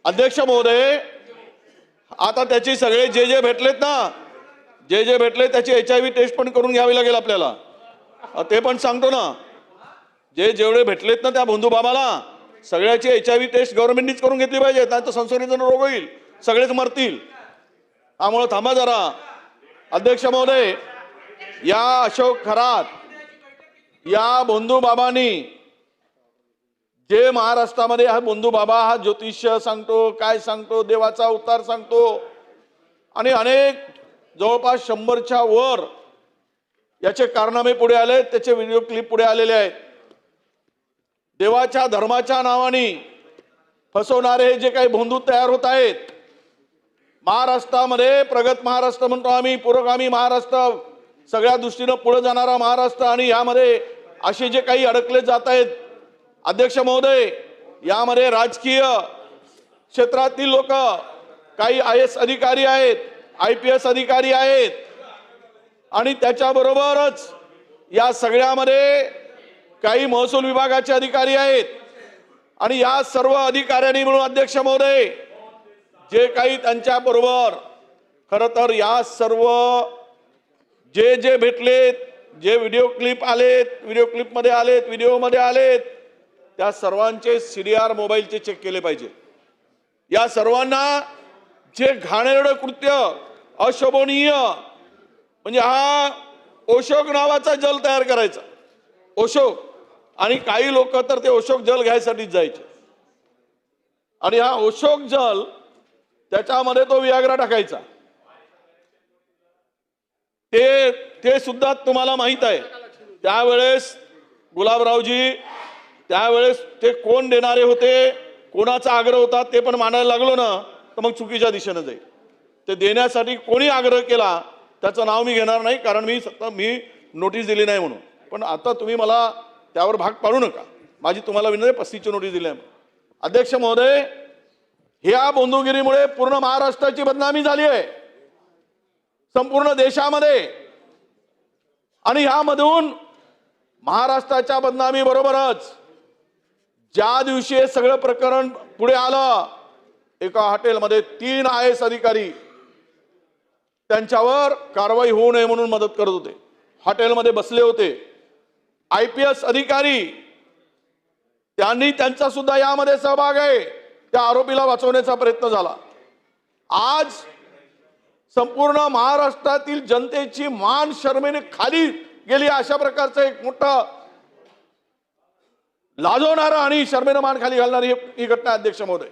अध्यक्ष महोदय, आता त्याची सगळे जे भेटलेत ना, जे भेटले त्याची HIV टेस्ट पण करून घ्यावी लागेल आपल्याला. ते पण सांगतो ना, जेवढे भेटलेत ना त्या बंधू बाबाला सगळ्याची HIV टेस्ट गव्हर्नमेंटनीच करून घेतली पाहिजे, नाही तर संसर्गजन्य रोग होईल, सगळेच मरतील. त्यामुळे थांबा जरा. अध्यक्ष महोदय, या अशोक खरात या बंधू बाबांनी जे महाराष्ट्रामध्ये हा बंधू बाबा हा ज्योतिष्य सांगतो, काय सांगतो, देवाचा अवतार सांगतो आणि अनेक जवळपास 100च्या वर याचे कारनामे पुढे आले, त्याचे व्हिडिओ क्लिप पुढे आलेले आहेत. देवाच्या धर्माच्या नावाने फसवणारे जे काही बंधू तयार होत आहेत, महाराष्ट्रामध्ये प्रगत महाराष्ट्र म्हणतो आम्ही, पुरोगामी महाराष्ट्र, सगळ्या दृष्टीने पुढे जाणारा महाराष्ट्र, आणि यामध्ये असे जे काही अडकले जात आहेत. अध्यक्ष महोदय, यामध्ये राजकीय क्षेत्रातील लोक, काही IAS अधिकारी आहेत, IPS अधिकारी आहेत, आणि त्याच्याबरोबरच या सगळ्यामध्ये काही महसूल विभागाचे अधिकारी आहेत. आणि या सर्व अधिकाऱ्यांनी मिळून अध्यक्ष महोदय जे काही त्यांच्या बरोबर खरं तर या सर्व जे भेटलेत, जे व्हिडिओ क्लिप आलेत, व्हिडिओ क्लिपमध्ये आलेत, व्हिडिओमध्ये आलेत, त्या सर्वांचे CDR मोबाईलचे चेक केले पाहिजे. या सर्वांना जे घाणेरडं कृत्य, अशोभनीय, म्हणजे हा अशोक नावाचा जल तयार करायचा, अशोक, आणि काही लोक तर ते अशोक जल घ्यायसाठीच जायचे, आणि हा अशोक जल त्याच्यामध्ये तो वियाग्रा टाकायचा. ते सुद्धा तुम्हाला माहित आहे. त्यावेळेस गुलाबरावजी, त्यावेळेस ते कोण देणारे होते, कोणाचा आग्रह होता ते पण मानायला लागलो ना, तर मग चुकीच्या दिशेने जाईल. ते देण्यासाठी कोणी आग्रह केला त्याचं नाव मी घेणार नाही, कारण मी नोटीस दिली नाही म्हणून. पण आता तुम्ही मला त्यावर भाग पाडू नका. माझी तुम्हाला विनंती, 35ची नोटीस दिली आहे. अध्यक्ष महोदय, ह्या बंधुगिरीमुळे पूर्ण महाराष्ट्राची बदनामी झाली आहे, संपूर्ण देशामध्ये. आणि ह्यामधून महाराष्ट्राच्या बदनामी बरोबरच ज्या दिवशी हे सगळं प्रकरण पुढे आलं, एका हॉटेलमध्ये 3 IAS अधिकारी त्यांच्यावर कारवाई होऊ नये म्हणून मदत करत होते, हॉटेलमध्ये बसले होते. IPS अधिकारी, त्यांनी त्यांचा सुद्धा यामध्ये सहभाग आहे. त्या आरोपीला वाचवण्याचा प्रयत्न झाला. आज संपूर्ण महाराष्ट्रातील जनतेची मान शर्मेने खाली गेली, अशा प्रकारचं एक मोठं लाजवणारं आणि शर्मेनं मान खाली घालणारी ही घटना. अध्यक्ष महोदय,